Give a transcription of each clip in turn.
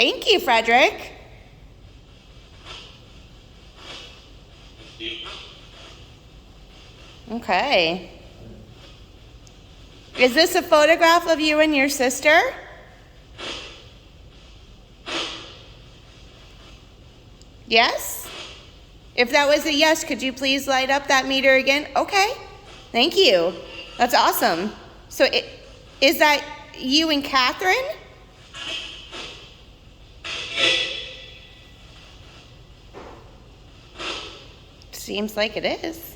Thank you, Frederick. Okay. Is this a photograph of you and your sister? Yes? If that was a yes, could you please light up that meter again? Okay. Thank you. That's awesome. So is that you and Catherine? Seems like it is.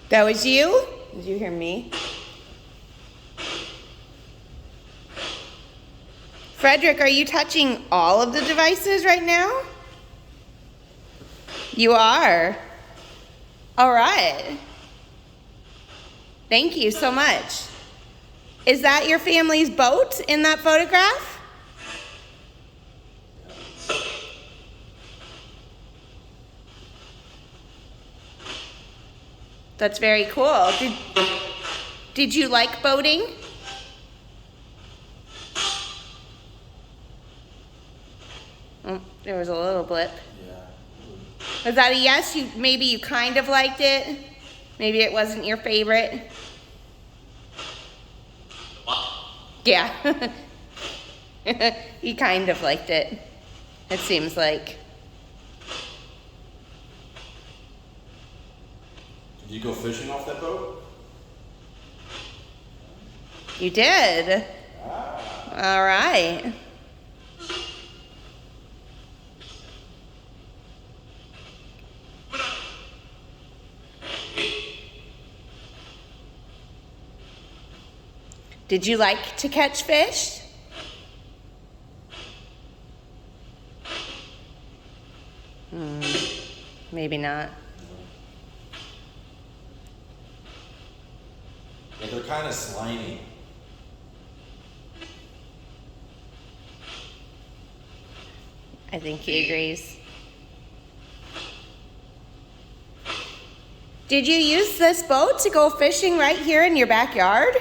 That was you? Did you hear me? Frederick, are you touching all of the devices right now? You are. All right. Thank you so much. Is that your family's boat in that photograph? That's very cool. Did you like boating? Oh, there was a little blip. Yeah. Was that a yes? Maybe you kind of liked it? Maybe it wasn't your favorite? Yeah. He kind of liked it, it seems like. Did you go fishing off that boat? You did. All right. Did you like to catch fish? Maybe not. Yeah, they're kind of slimy. I think he agrees. Did you use this boat to go fishing right here in your backyard?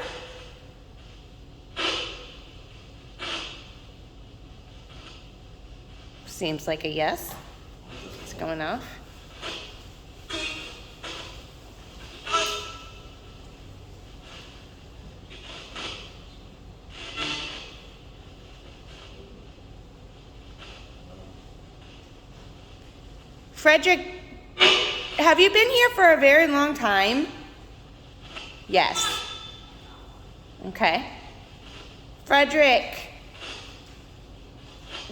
Seems like a yes. It's going off. Frederick, have you been here for a very long time? Yes. Okay. Frederick,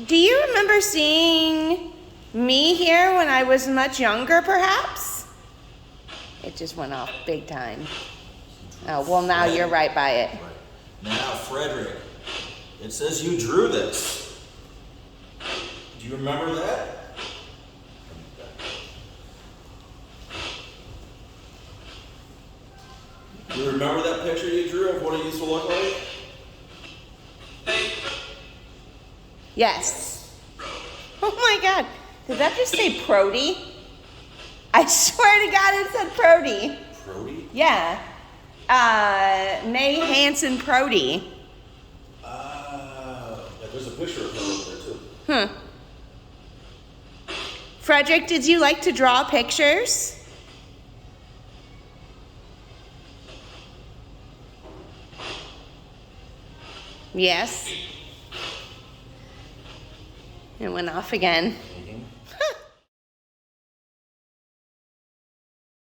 do you remember seeing me here when I was much younger, perhaps? It just went off big time. Oh, well, now you're right by it. Right. Now, Frederick, it says you drew this. Do you remember that? Do you remember that picture you drew of what it used to look like? Yes. Oh my God. Did that just say Prody? I swear to God it said Prody. Prody? Yeah. May Hansen Prody. Yeah, there's a picture of her over there too. Frederick, did you like to draw pictures? Yes. It went off again.